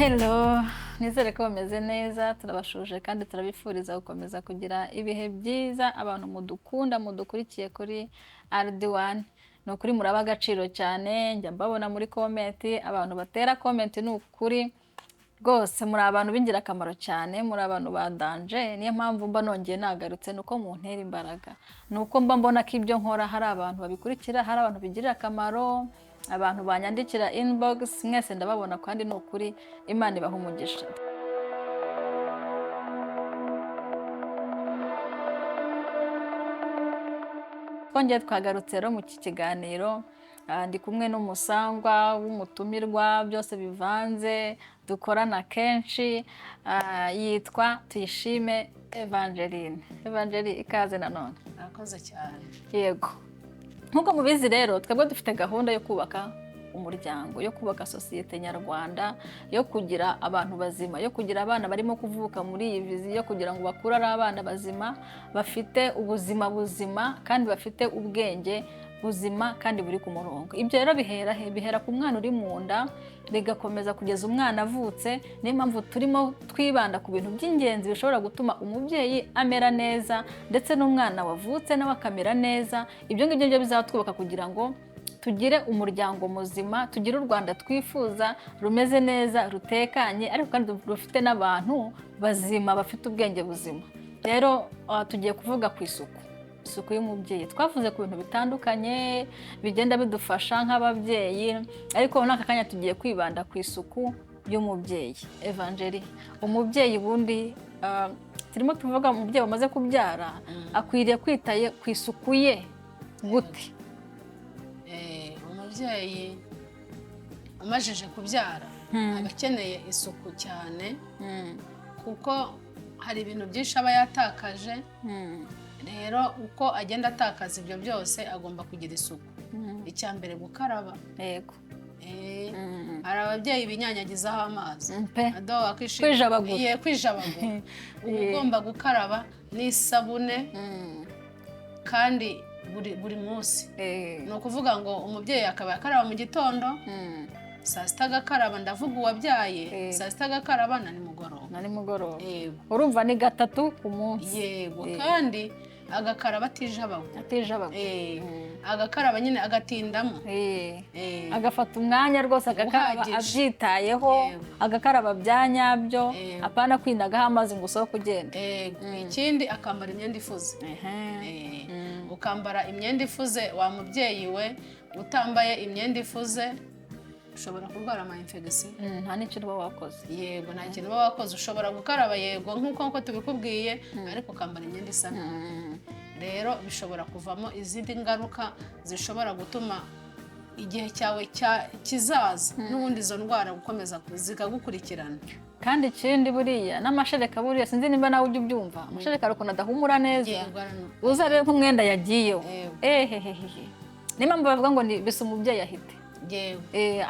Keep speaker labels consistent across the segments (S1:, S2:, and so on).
S1: Hello, nizere ko bameze neza, turabashuje kandi turabifuriza gukomeza kugira ibihe byiza. Abantu mudukunda mudukurikiye kuri RD1, ni ukuri muraba agaciro cyane, njya mbabona muri komenti, abantu batera komenti ni ukuri rwose muri abantu b'ingirakamaro cyane, muri abantu badanje. Niyo mpamvu mba nongeye nagarutse, nuko muntera imbaraga, nuko mba mbona ko ibyo nkora hari abantu babikurikira, hari abantu bigirira akamaro, abantu banyandikira inbox, mwese ndababona kandi ni ukuri Imana ibaha umugisha. Twongeye twagarutse rero mu iki kiganiro, ndi kumwe n'umusangwa w'umutumirwa, byose bivanze, dukorana kenshi, yitwa Tuyishime Evangeline. Evangeline, ikaze nanone.
S2: Murakoze cyane.
S1: Yego, nk'uko mubizi rero twebwe dufite gahunda yo kubaka umuryango, yo kubaka sosiyete nyarwanda, yo kugira abantu bazima, yo kugira abana barimo kuvuka muri iyi vizi, yo kugira ngo bakure ari abana bazima, bafite ubuzima buzima kandi bafite ubwenge buzima kandi buri ku murongo. Ibyo rero bihera ku mwana uri mu nda, bigakomeza kugeza umwana avutse. Niyo mpamvu turimo twibanda ku bintu by'ingenzi bishobora gutuma umubyeyi amera neza, ndetse n'umwana wavutse nawe akamera neza. Ibyo ngibyo byo bizatwubaka kugira ngo tugire umuryango muzima, tugire u Rwanda twifuza, rumeze neza, rutekanye, ariko kandi rufite n'abantu bazima bafite ubwenge buzima. Rero tugiye kuvuga ku isuku y'umubyeyi. Twavuze ku bintu bitandukanye bigenda bidufasha nk'ababyeyi, ariko muri aka kanya tugiye kwibanda ku isuku y'umubyeyi. Evangeline, umubyeyi bundi turimo tuvuga umubyeyi wamaze kubyara akwiriye kwitaye ku isuku ye gute?
S2: Umubyeyi umajije kubyara aba akeneye isuku cyane, kuko hari ibintu byinshi aba yatakaje. Rero uko agenda atakaza ibyo byose agomba kugira isuku. Icya mbere gukaraba.
S1: Yego.
S2: Hari ababyeyi binyanyagizaho amazi,
S1: kwijabagura.
S2: Uba ugomba gukaraba n'isabune kandi buri munsi. Ni ukuvuga ngo umubyeyi akaba akaraba mu gitondo, saa sita agakaraba, ndavuga uwabyaye, saa sita agakaraba na nimugoroba.
S1: Urumva ni gatatu ku munsi.
S2: Yego, kandi agakaraba atijabagura. Agakaraba nyine agatindamo.
S1: Agafata umwanya rwose agakaraba abyitayeho, agakaraba bya nyabyo, apana kwinagaho amazi ngo usohoke ugenda.
S2: Ikindi akambara imyenda ifuze. Ukambara imyenda ifuze, wa mubyeyi we utambaye imyenda ifuze ushobora kurwara ama-infection.
S1: Nta n'icyo uba wakoze.
S2: Yego, nta kintu uba wakoze. Ushobora gukaraba, yego, nk'uko tubikubwiye, ariko ukambara imyenda isa nabi. Rero bishobora kuvamo izindi ngaruka zishobora gutuma igihe cyawe kizaza n'ubundi izo ndwara gukomeza zikagukurikirana. Kandi
S1: ikindi buriya n'amashereka, buriya sinzi nimba nawe ujya ubyumva, amashereka ari ukuntu adahumura neza, uza rero nk'umwenda yagiyeho. Niyo mpamvu bavuga ngo bisa umubyeyi ahite.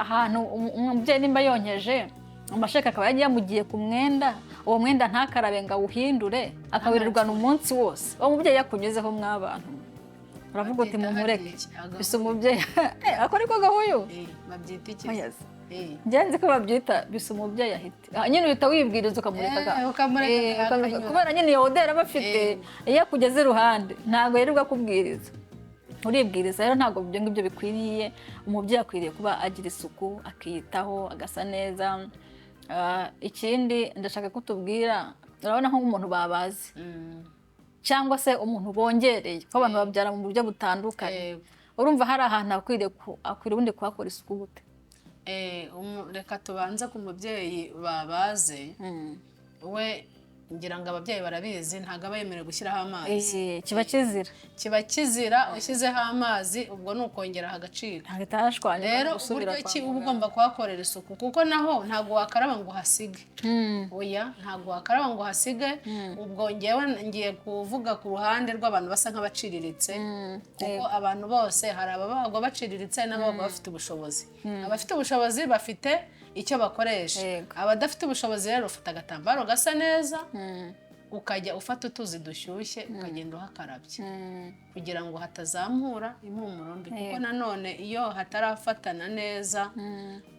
S1: Ahantu umubyeyi nimba yonkeje, amashereka akaba yagiye yamugiye ku mwenda, uwo mwenda ntakarabe ngo awuhindure, akawirirwana umunsi wose. Uwo mubyeyi yakunyuzeho mw'abantu, uravuga uti mumureke, bisa umubyeyi. Ako niko gahuyu
S2: babyita iki?
S1: Ngenzi ko babyita bisa umubyeyi ahite. Nyine uhita wibwiriza ukamureka, kubera nyine iyo odera aba afite, iyo akugeze iruhande ntabwo yirirwa akubwiriza, uribwiriza. Rero ntabwo ibyo ngibyo bikwiriye. Umubyeyi akwiriye kuba agira isuku, akiyitaho, agasa neza. Ikindi ndashaka ko tubwira, urabona nk'umuntu babazi cyangwa se umuntu bongereye, ko abantu babyara mu buryo butandukanye. Urumva hari ahantu akwiriye ubundi kuhakora isuku gute?
S2: Reka tubanze ku mubyeyi babaze. We ngira ngo ababyeyi barabizi, ntabwo aba yemerewe gushyiraho amazi.
S1: Kiba kizira.
S2: Ushyizeho amazi ubwo ni ukongeraho agaciro.
S1: Rero
S2: uburyo ki uba ugomba kuhakorera isuku, kuko naho ntabwo wakaraba ngo uhasige. Oya, ntabwo wakaraba ngo uhasige. Ubwo ngiye kuvuga ku ruhande rw'abantu basa nk'abaciriritse, kuko abantu bose hari ababagwa baciriritse n'ababagwa bafite ubushobozi. Abafite ubushobozi bafite icyo bakoresha. Abadafite ubushobozi rero ufata agatambaro gasa neza, ukajya ufata utuzi dushyushye ukagenda uhakarabye kugira ngo hatazamura impumuro mbi kuko nanone iyo hatarafatana neza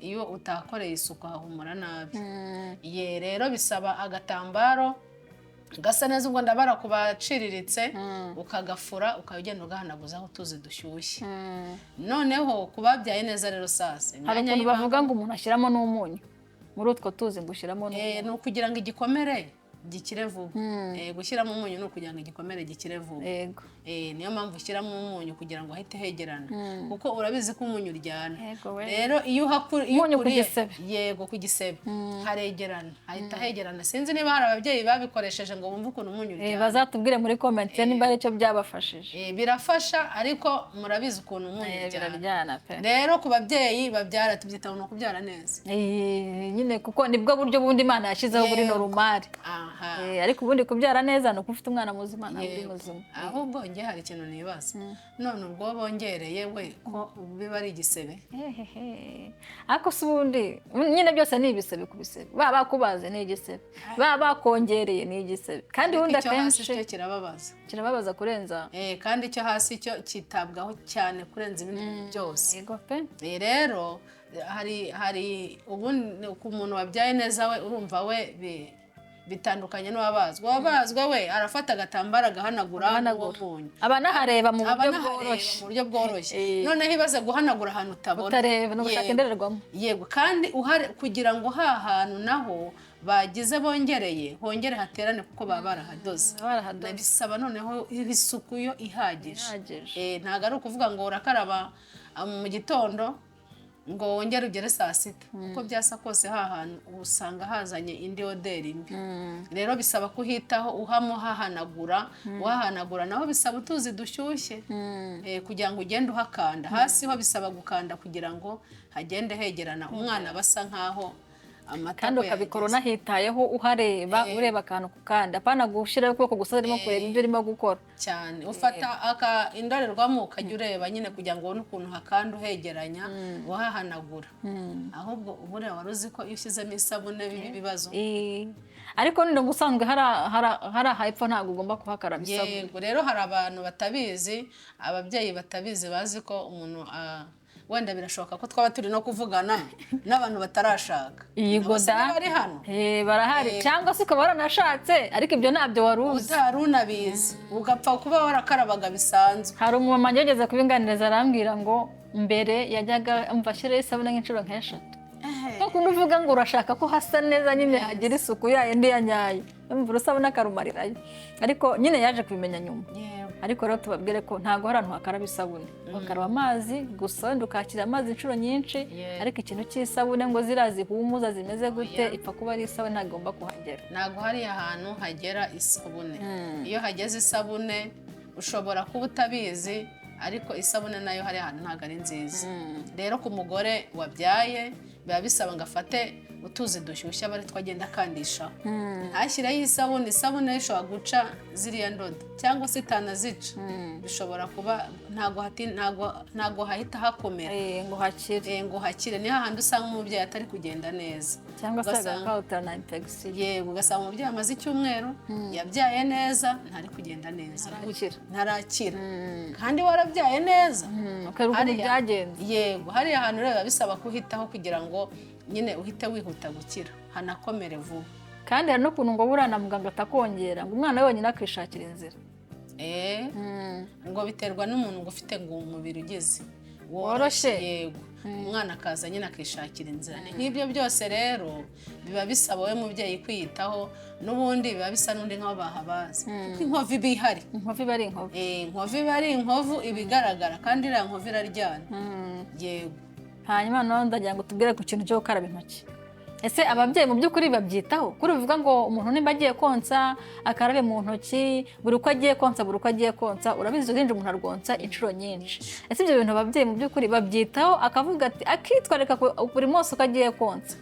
S2: iyo utakoreye isuku hahumura nabi rero bisaba agatambaro gasa neza ubwo ndabara kubaciriritse ukagafura ukagenda ugahanaguzaho utuzi dushyushye noneho kubabyaye neza rero sase
S1: hari ukuntu bavuga ngo umuntu ashyiramo n'umunyu muri utwo tuzi ngo ushyiramo
S2: n'umunyu ni ukugira ngo igikomere gikire vuba gushyiramo umunyu ni ukugira ngo igikomere gikire vuba niyo mpamvu ushyiramo umunyu kugira ngo ahite hegerana kuko urabizi ko umunyu uryana rero iyo ukuriye yego ku gisebe haregerana hahita hegerana sinzi niba hari ababyeyi babikoresheje ngo bumve ukuntu umunyu uryana
S1: bazatubwire muri comment niba ari cyo byabafashije
S2: birafasha ariko murabizi ukuntu umunyu uryana rero ku babyeyi babyara tubyita no kubyara neza
S1: nyine kuko nibwo buryo bundi Imana yashyizeho buri normal ariko ubundi kubyara neza ni uko ufite umwana muzima ntabwo uri muzima
S2: ahubwo njye hari ikintu nibaza none ubwo bongereye we ko biba ari igisebe
S1: ariko si ubundi nyine byose ni ibisebe ku bisebe baba bakubaze ni igisebe baba bakongereye ni igisebe kandi ubundi akenshi kirababaza kurenza
S2: kandi icyo hasi cyo kitabwaho cyane kurenza ibindi byose rero hari ubundi ku muntu wabyaye neza we urumva we bitandukanye n'uwabazwa uwabazwa we arafata agatambaro agahanagura umunyu
S1: abanahareba mu
S2: buryo bworoshye noneho ibaze guhanagura ahantu
S1: utareba no gushaka indorerwamo
S2: yego kandi kugira ngo hantu naho bagize bongereye hongere haterane kuko baba barahadoze bisaba noneho isuku yo ihagije ntabwo ari ukuvuga ngo urakaraba mu gitondo ngo wongere ugere saa sita uko byasa kose hantu usanga hazanye indi oderi mbi rero bisaba kuhitaho uhahanagura naho bisaba utuzi dushyushye kugira ngo ugende uhakanda hasi ho bisaba gukanda kugira ngo hagende hegerana umwana basa nkaho
S1: kandi ukabikora unahitayeho uhareba ureba akantu ku kandi apana gushyiraho ukuboko gusa urimo kureba ibyo urimo gukora
S2: cyane ufata indorerwamo ukajya ureba nyine kugira ngo ubone ukuntu hakanda uhegeranya uhahanagura ahubwo ubure wari uzi ko iyo ushyizemo isabune biba ibibazo
S1: ariko nino gusanzwe hari ahepfo ntabwo ugomba kuhakaraba isabune
S2: yego rero hari abantu batabizi ababyeyi batabizi bazi ko umuntu wenda birashoboka ko twaba turi no kuvugana n'abantu batarashaka
S1: yego da
S2: bari hano
S1: barahari cyangwa se ukaba waranashatse ariko ibyo ntabyo wari uzi
S2: utari unabizi ugapfa kuba warakarabaga bisanzwe
S1: hari umumama yageze kubinganiriza arambwira ngo mbere yajyaga mvashyireho isabune nk'inshuro nk'eshatu nkuko uvuga ngo urashaka ko hasa neza nyine hagira isuku yayindi ya nyayo mvura usabune akarumarirayo ariko nyine yaje kubimenya nyuma ariko rero tubabwire ko ntabwo hari ahantu hakaraba isabune bakaraba amazi gusa wenda ukakira amazi inshuro nyinshi ariko ikintu cy'isabune ngo ziriya zihumuza zimeze gute ipfa kuba ari isabune ntabwo igomba kuhagera
S2: ntabwo hariya hantu hagera isabune iyo hageze isabune ushobora kuba utabizi ariko isabune nayo hari ahantu ntabwo ari nziza rero ku mugore wabyaye biba bisaba ngo afate utuzi dushyushye aba ari two agenda akandishaho ntashyiraho isabune ishobora guca ziriya ndodo cyangwa se itanazica bishobora kuba ntabwo hahita hakomera ngo hakire niho hahandi usanga umubyeyi atari kugenda neza
S1: cyangwa se agakawutara na infection
S2: yego ugasanga umubyeyi amaze icyumweru yabyaye neza ntari kugenda neza ntarakira kandi warabyaye neza yego hariya hantu rero biba bisaba kuhitaho kugira ngo nyine uhite wihuta gukira hanakomere vuba
S1: kandi hari n'ukuntu ngo buriya na muganga atakongera ngo umwana wenyine akishakira inzira
S2: ngo biterwa n'umuntu ngo ufite ngo umubiri ugize
S1: woroshye
S2: yego umwana akaza nyine akishakira inzira nk'ibyo byose rero biba bisaba we mubyeyi kwiyitaho n'ubundi biba bisa n'undi nk'aho bahabaze kuko inkovu iba ihari
S1: inkovu iba ari inkovu
S2: inkovu iba ari inkovu iba igaragara kandi iriya nkovu iraryana yego
S1: hanyuma noneho ndagira ngo tubwire ku kintu cyo gukaraba intoki ese ababyeyi mu by'ukuri babyitaho kuri bivuga ngo umuntu nimba agiye konsa akarabe mu ntoki buri uko agiye konsa urabizi urinje umuntu arwonsa inshuro nyinshi ese ibyo bintu ababyeyi mu by'ukuri babyitaho akavuga ati akitwareka buri munsi uko agiye konsa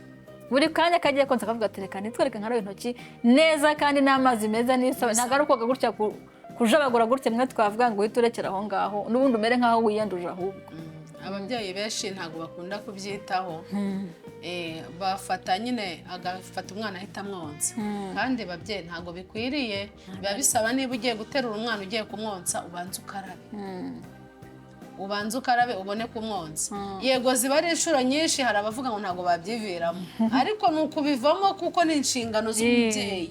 S1: buri kanya kagiye konsa akavuga ati reka nitwereke nkarabe intoki neza kandi n'amazi meza n'isabune ntabwo ari ukoga gutya kujabagura gutya mwe twavuga ngo uhite urekera aho ngaho n'ubundi umere nk'aho wiyanduje ahubwo
S2: ababyeyi benshi ntabwo bakunda kubyitaho bafata nyine agafata umwana ahita amwonsa kandi babyeyi ntabwo bikwiriye, biba bisaba niba ugiye guterura umwana ugiye kumwonsa ubanza ukarabe ubone kumwonsa. Yego ziba ari inshuro nyinshi, hari abavuga ngo ntabwo babyiviramo ariko ni ukubivamo kuko ni inshingano z'umubyeyi,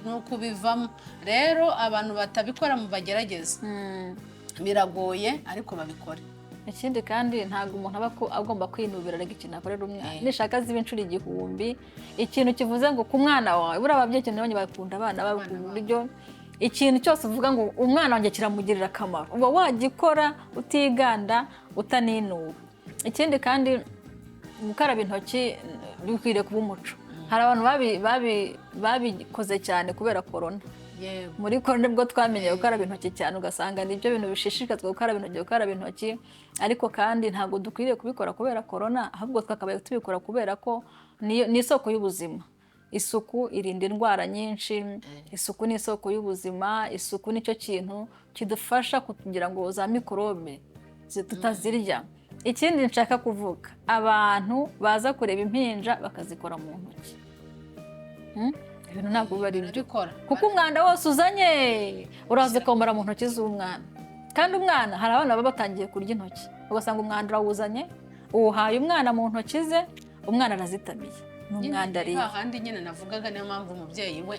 S2: ni ukubivamo. Rero abantu batabikora mu bagerageza, biragoye ariko babikore.
S1: Ikindi kandi ntabwo umuntu aba agomba kwinubira rega ikintu akorera umwana, nishaka ziba inshuro 1000 ikintu kivuze ngo ku mwana wawe, buriya ababyeyi cyane nabonye bakunda abana babo ku buryo ikintu cyose uvuga ngo umwana wanjye kiramugirira akamaro uba wagikora utiganda utaninuba. Ikindi kandi gukaraba intoki bikwiriye kuba umuco. Hari abantu babikoze cyane kubera korona. Muri korona nibwo twamenye gukaraba intoki cyane, ugasanga nibyo bintu bishishikazwa gukaraba intoki, ariko kandi ntabwo dukwiriye kubikora kubera korona, ahubwo twakabaye tubikora kubera ko ni isoko y'ubuzima. Isuku irinda indwara nyinshi, isuku ni isoko y'ubuzima, isuku nicyo kintu kidufasha kugira ngo za mikorobe tutazirya. Ikindi nshaka kuvuga, abantu baza kureba impinja bakazikora mu ntoki. Ibintu ntabwo bari bikora kuko umwanda wose uzanye uraza ukomora mu ntoki z'umwana, kandi umwana hari abana baba batangiye kurya intoki ugasanga umwanda urawuzanye uwuhaye umwana mu ntoki ze, umwana arazitamiye n'umwanda ari
S2: hahandi nyine navugaga. Niyo mpamvu umubyeyi we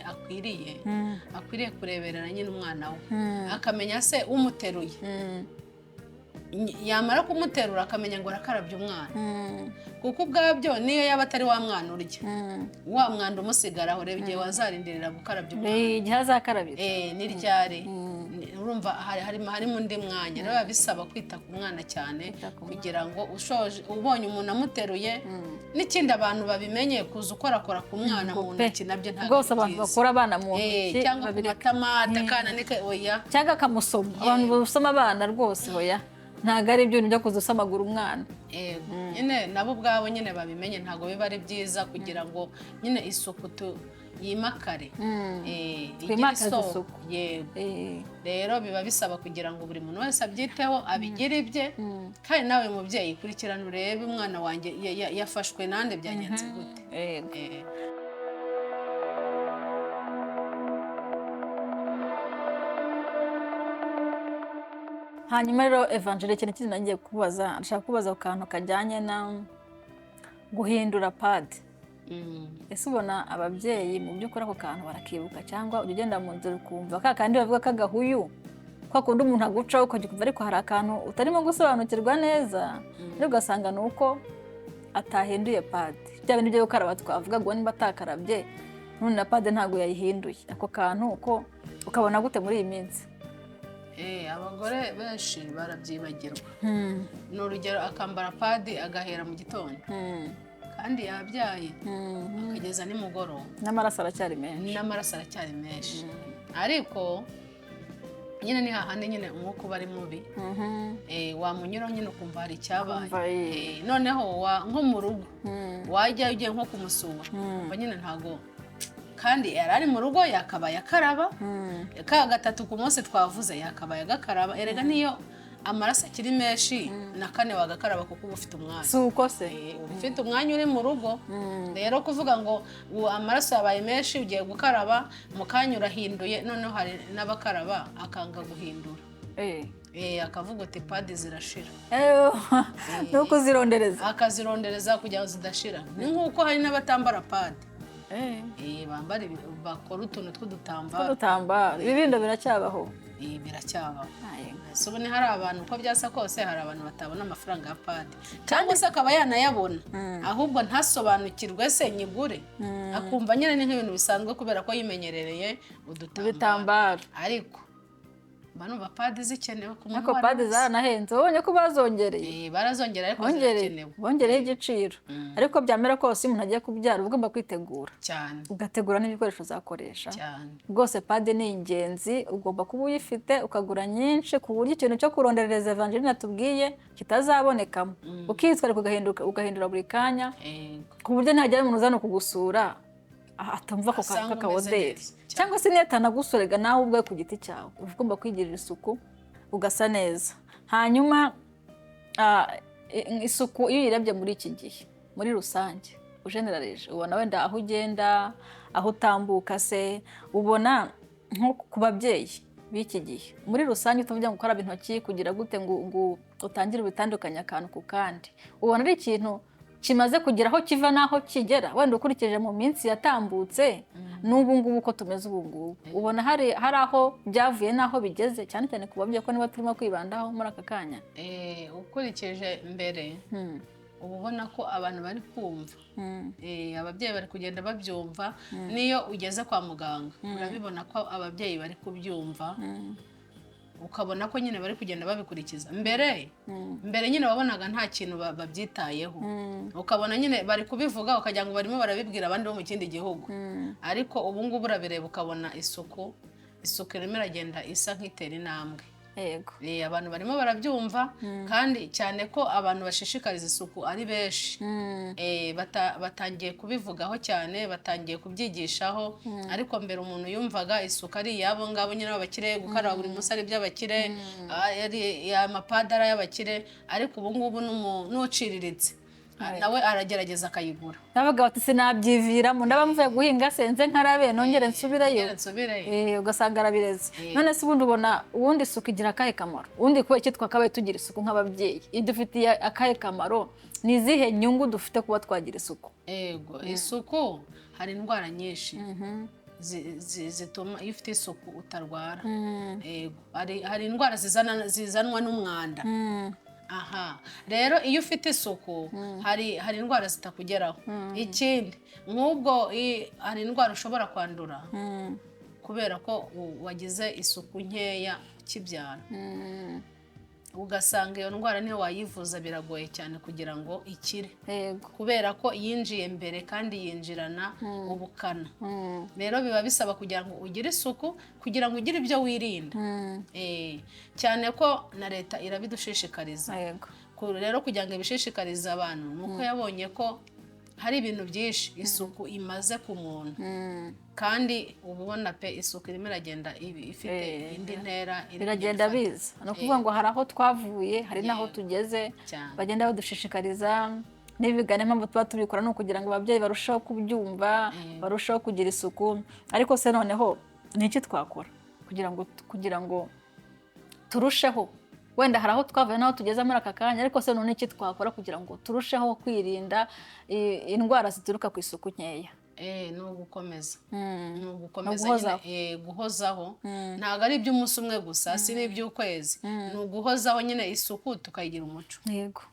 S2: akwiriye kureberera nyine umwana we, akamenya se umuteruye, yamara kumuterura akamenya ngo arakarabye umwana, kuko ubwabyo niyo yaba atari wa mwana urya, wa mwanda umusigaraho. Reba igihe wazarindirira gukarabya umwana,
S1: igihe azakarabira
S2: ni ryari, urumva harimo undi mwanya. Rero biba bisaba kwita ku mwana cyane kugira ngo ubonye umuntu amuteruye. N'ikindi abantu babimenye kuza ukorakora ku mwana mu ntoki nabyo ntabwo
S1: rwose abantu bakora abana mu ntoki
S2: cyangwa ku matama akana oya,
S1: cyangwa akamusoma. Abantu basoma abana rwose oya, ntabwo ari ibyo byo kuza usamagura umwana.
S2: Nyine nabo ubwabo nyine babimenye, ntabwo biba ari byiza kugira ngo nyine isuku yimakare,
S1: twimakaze isuku.
S2: Rero biba bisaba kugira ngo buri muntu wese abyiteho, abigire ibye. Kandi nawe mubyeyi kurikirana urebe umwana wanjye yafashwe nande, byagenze gute.
S1: Hanyuma rero Evangile, ikintu kindi nagiye kubaza, nshaka kubaza ku kantu kajyanye na guhindura padi. Ese ubona ababyeyi mu by'ukuri ako kantu barakibuka, cyangwa ujya ugenda mu nzira ukumva ka kandi bavuga k'agahuyu, kwa kundi umuntu agucaho ukajya kumva ariko hari akantu utarimo gusobanukirwa neza, rero ugasanga ni uko atahinduye padi. Bya bintu byo gukaraba twavuga ngo niba atakarabye none na padi ntabwo yayihinduye. Ako kantu uko ukabona gute muri iyi minsi?
S2: Abagore benshi barabyibagirwa. Ni urugero, akambara padi agahera mu gitondo kandi yabyaye akageza nimugoroba,
S1: n'amaraso aracyari menshi. Ariko nyine ni hahandi nyine umwuka uba ari mubi, wamunyuraho nyine ukumva hari icyabaye. Noneho nko mu rugo wajya ugiye nko kumusura umva nyine ntago, kandi yari ari mu rugo yakabaye akaraba ka gatatu ku munsi twavuze, yakabaye agakaraba. Erega niyo amaraso akiri menshi na kane wagakaraba kuko uba ufite umwanya. Si uko se
S2: ufite umwanya uri mu rugo, rero kuvuga ngo amaraso yabaye menshi ugiye gukaraba mu kanya urahinduye. Noneho hari n'abakaraba akanga guhindura, akavuga uti padi zirashira,
S1: ni ukuzirondereza,
S2: akazirondereza kugira ngo zidashira. Ni nk'uko hari n'abatambara padi, bakora utuntu tw'udutambaro.
S1: Ibibindo biracyabaho,
S2: biracyabaho. So ubone hari abantu uko byasa kose, hari abantu batabona amafaranga ya padi, cyangwa se akaba yanayabona ahubwo ntasobanukirwe se nyigure, akumva nyine ni nk'ibintu bisanzwe kubera ko yimenyerereye udutambaro. Ariko banumva padi zikenewe ku muntu.
S1: Ariko padi zaranahenze, ubonye ko bazongereye.
S2: Barazongera ariko zirakenewe,
S1: bongereye igiciro. Ariko byamera kose umuntu agiye kubyara ugomba kwitegura
S2: cyane,
S1: ugategura n'ibikoresho uzakoresha
S2: cyane.
S1: Rwose padi ni ingenzi, ugomba kuba uyifite ukagura nyinshi ku buryo ikintu cyo kurondereza Evangeline natubwiye kitazabonekamo. Ukitwarika ugahindura buri kanya, ku buryo ntajya umuntu uzana kugusura atumva ko kakawoderi, cyangwa se niyo atanagusorega nawe ubwe ku giti cyawe ugomba kwigirira isuku ugasa neza. Hanyuma isuku iyo uyirebye muri iki gihe muri rusange ujeneralije ubona wenda aho ugenda aho utambuka se ubona nko ku babyeyi b'iki gihe muri rusange tuvuga ngo ukaraba intoki kugira gute ngo utangire ubitandukanya akantu ku kandi ubona ari ikintu kimaze kugira aho kiva n'aho kigera wenda ukurikije mu minsi yatambutse n'ubu ngubu uko tumeze ubu ngubu ubona hari aho byavuye n'aho bigeze cyane cyane ku babyeyi ko niba turimo kwibandaho muri aka kanya
S2: ukurikije mbere uba ubona ko abantu bari kumva ababyeyi bari kugenda babyumva n'iyo ugeze kwa muganga urabibona ko ababyeyi bari kubyumva ukabona ko nyine bari kugenda babikurikiza mbere nyine wabonaga nta kintu babyitayeho ukabona nyine bari kubivuga ukagira ngo barimo barabibwira abandi bo mu kindi gihugu ariko ubu ngubu urabireba ukabona isuku irimo iragenda isa nk'itera intambwe abantu barimo barabyumva kandi cyane ko abantu bashishikariza isuku ari benshi batangiye kubivugaho cyane batangiye kubyigishaho ariko mbere umuntu yumvaga isuku ari iyabo ngabo nyine b'abakire gukaraba buri munsi ari iby'abakire amapadara y'abakire ariko ubu ngubu n'uciriritse nawe aragerageza akayigura
S1: nabaga bati sinabyiviramo ndaba mvuye guhinga senze nkarabe nongere nsubireyo ugasanga arabireze none se ubundi ubona ubundi isuku igira akahe kamaro ubundi kuba iki twakabaye tugira isuku nk'ababyeyi idufitiye akahe kamaro ni izihe nyungu dufite kuba twagira isuku
S2: isuku hari indwara nyinshi zituma iyo ufite isuku utarwara hari indwara zizanwa n'umwanda rero iyo ufite isuku hari indwara zitakugeraho ikindi nk'ubwo hari indwara ushobora kwandura kubera ko wagize isuku nkeya ukibyara ugasanga iyo ndwara niyo wayivuza biragoye cyane kugira ngo ikire kubera ko yinjiye mbere kandi yinjirana ubukana rero biba bisaba kugira ngo ugire isuku kugira ngo ugire ibyo wirinda cyane ko na leta irabidushishikariza rero kugira ngo ibishishikarize abantu ni uko yabonye ko hari ibintu byinshi isuku imaze ku muntu kandi uba ubona pe isuku irimo iragenda ifite indi ntera
S1: biragenda biza ni ukuvuga ngo hari aho twavuye hari n'aho tugeze bagenda badushishikariza n'ibigane mpamvu tuba tubikora ni ukugira ngo ababyeyi barusheho kubyumva barusheho kugira isuku ariko se noneho ni iki twakora kugira ngo turusheho wenda hari aho twavuye n'aho tugeze muri aka kanya ariko se none iki twakora kugira ngo turusheho kwirinda indwara zituruka ku isuku nkeya
S2: ni ugukomeza guhozaho ntabwo ari iby'umunsi umwe gusa si n'iby'ukwezi ni uguhozaho nyine isuku tukayigira umuco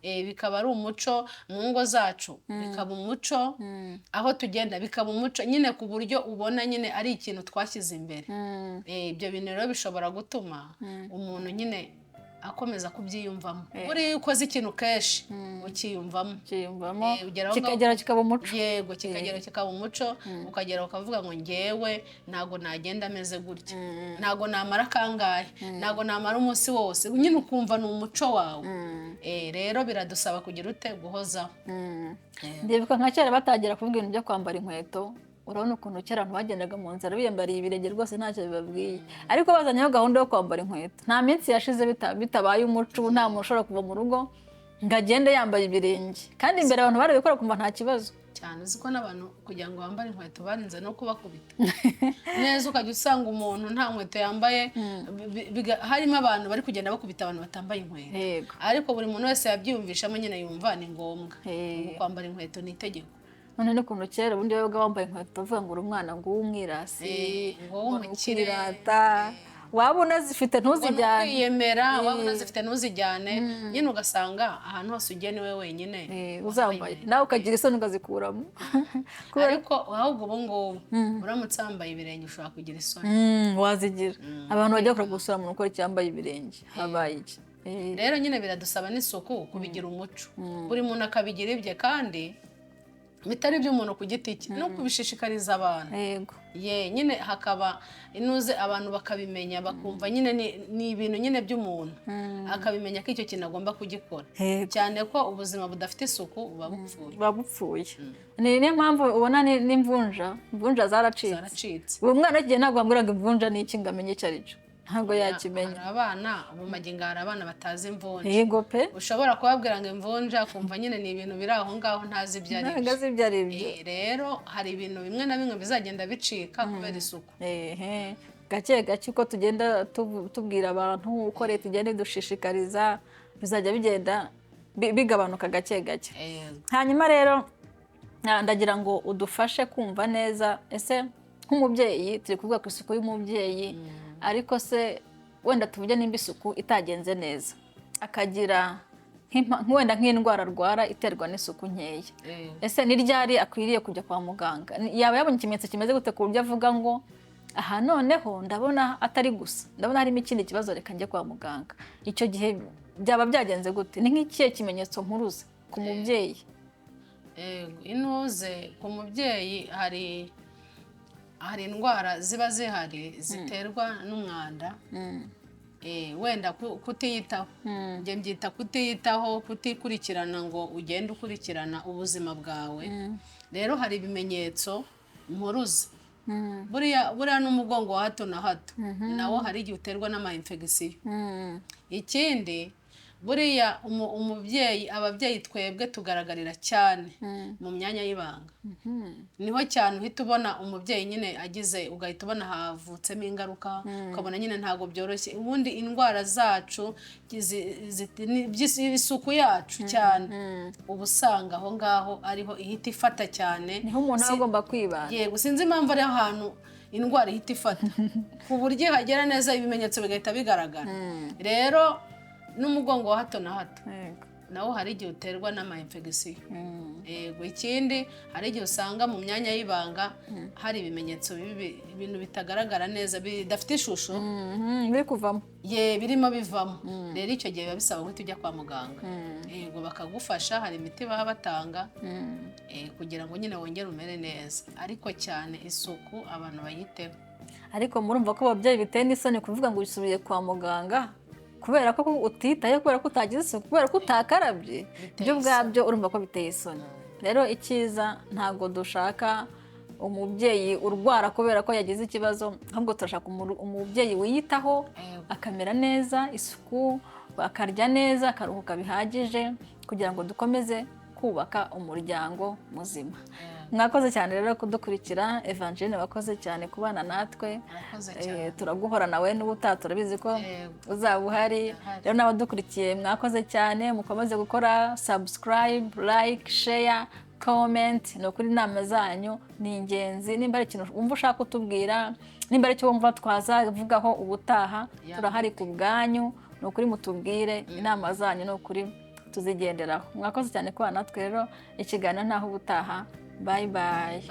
S2: bikaba ari umuco mu ngo zacu bikaba umuco aho tugenda bikaba umuco nyine ku buryo ubona nyine ari ikintu twashyize imbere ibyo bintu rero bishobora gutuma umuntu nyine akomeza kubyiyumvamo buri ukoze ikintu kenshi ukiyumvamo
S1: kikagera kikaba umuco
S2: kikagera kikaba umuco ukagera ukavuga ngo ngewe ntago nagenda ameze gutya ntago namara kangahe ntago namara umunsi wose nyine ukumva ni umuco wawe rero biradusaba kugira ute guhozaho
S1: ndibuka nka kera batangira kuvuga ibintu byo kwambara inkweto urabona ukuntu kera abantu bagendaga mu nzara biyambariye ibirenge rwose ntacyo bibabwiye ariko bazanyeho gahunda yo kwambara inkweto nta minsi yashize bitabaye umuco nta muntu ushobora kuva mu rugo ngo agende yambaye ibirenge kandi imbere abantu barabikora kumva nta kibazo
S2: cyane uzi ko n'abantu kugira ngo bambare inkweto barinze no kubakubita neza ukajya usanga umuntu nta nkweto yambaye harimo abantu bari kugenda bakubita abantu batambaye inkweto ariko buri muntu wese yabyiyumvishamo nyine yumva ni ngombwa kwambara inkweto ni itegeko
S1: none n'ukuntu kera ubundi wabaga wambaye inkweto uvuga ngo uri umwana ngo uw'umwirasi
S2: ngo w'umukirata
S1: waba unazifite ntuzijyane
S2: kwiyemera waba unazifite ntuzijyane nyine ugasanga ahantu hose ugiye niwe wenyine
S1: uzambaye nawe ukagira isoni ukazikuramo
S2: ariko ahubwo ubu ngubu uramutse wambaye ibirenge ushobora kugira isoni
S1: wazigira abantu bajya gusura umuntu ukora icyambaye ibirenge habaye iki
S2: rero nyine biradusaba n'isuku kubigira umuco buri muntu akabigira ibye kandi bitari iby'umuntu ku giti cye no kubishishikariza abantu nyine hakaba inuze abantu bakabimenya bakumva nyine ni ibintu nyine by'umuntu akabimenya ko icyo kintu agomba kugikora cyane ko ubuzima budafite isuku buba bupfuye
S1: niyo mpamvu ubona n'imvunja zaracitse ubu mwana w'igihe ntabwo wambwira ngo imvunja ni iki ngo amenye icyo ari cyo ntabwo yakimenya.
S2: hari abana mu magingo hari abana batazi imvunja,
S1: yego pe,
S2: ushobora kubabwira ngo imvunja akumva nyine ni ibintu biri aho ngaho ntazi ibyo ari
S1: ntabwo azi ibyo ari byo.
S2: rero hari ibintu bimwe na bimwe bizagenda bicika kubera isuku.
S1: Gake gake uko tugenda tubwira abantu, uko leta igenda idushishikariza, bizajya bigenda bigabanuka gake gake. Hanyuma rero ndagira ngo udufashe kumva neza, ese nk'umubyeyi turi kuvuga ku isuku y'umubyeyi, ariko se wenda tuvuge nimba isuku itagenze neza, akagira wenda nk'indwara arwara iterwa n'isuku nkeya, ese ni ryari akwiriye kujya kwa muganga? Yaba yabonye ikimenyetso kimeze gute ku buryo avuga ngo aha noneho ndabona atari gusa, ndabona harimo ikindi kibazo, reka njye kwa muganga? Icyo gihe byaba byagenze gute? Ni nk'ikihe kimenyetso mpuruza ku mubyeyi?
S2: Intuze ku mubyeyi hari indwara ziba zihari ziterwa n'umwanda, wenda kutiyitaho. Njye mbyita kutiyitaho, kutikurikirana ngo ugende ukurikirana ubuzima bwawe. Rero hari ibimenyetso mpuruza. Buriya n'umugongo wa hato na hato nawo hari igihe uterwa n'ama-infection. Ikindi buriya umubyeyi, ababyeyi twebwe tugaragarira cyane mu myanya y'ibanga. Niho cyane uhita ubona umubyeyi nyine agize, ugahita ubona havutsemo ingaruka, ukabona nyine ntabwo byoroshye. Ubundi indwara zacu isuku yacu cyane uba usanga aho ngaho ariho ihita ifata cyane,
S1: niho umuntu aba agomba kwibanda.
S2: Yego, sinzi impamvu ari ahantu indwara ihita ifata ku buryo hagera neza ibimenyetso bigahita bigaragara. Rero n'umugongo wa hato na hato nawo hari igihe uterwa n'ama-infection. Yego, ikindi hari igihe usanga mu myanya y'ibanga hari ibimenyetso bibi, ibintu bitagaragara neza, bidafite ishusho,
S1: biri kuvamo,
S2: birimo bivamo. Rero icyo gihe biba bisaba guhita ujya kwa muganga. Yego, bakagufasha, hari imiti baba batanga kugira ngo nyine wongere umere neza. Ariko cyane isuku abantu bayiteho.
S1: Ariko murumva ko ababyeyi biteye n'isoni kuvuga ngo usubiye kwa muganga kubera ko utitaye, kubera ko utagize isuku, kubera ko utakarabye. Ibyo ubwabyo urumva ko biteye isoni. Rero icyiza, ntabwo dushaka umubyeyi urwara kubera ko yagize ikibazo, ahubwo turashaka umubyeyi wiyitaho, akamera neza, isuku, akarya neza, akaruhuka bihagije, kugira ngo dukomeze kubaka umuryango muzima. Mwakoze cyane rero kudukurikira. Evangeline, wakoze cyane kubana natwe. Turaguhora nawe n'ubutaha, turabizi ko uzaba uhari. Rero n'abadukurikiye mwakoze cyane, mukomeze gukora subscribe, like, share, comment. Ni ukuri inama zanyu ni ingenzi. Nimba ari ikintu wumva ushaka kutubwira, nimba ari icyo wumva twazavugaho ubutaha, turahari ku bwanyu. Ni ukuri mutubwire, inama zanyu ni ukuri tuzigenderaho. Mwakoze cyane kubana natwe rero, ikiganiro ntaho ubutaha. Bye bye.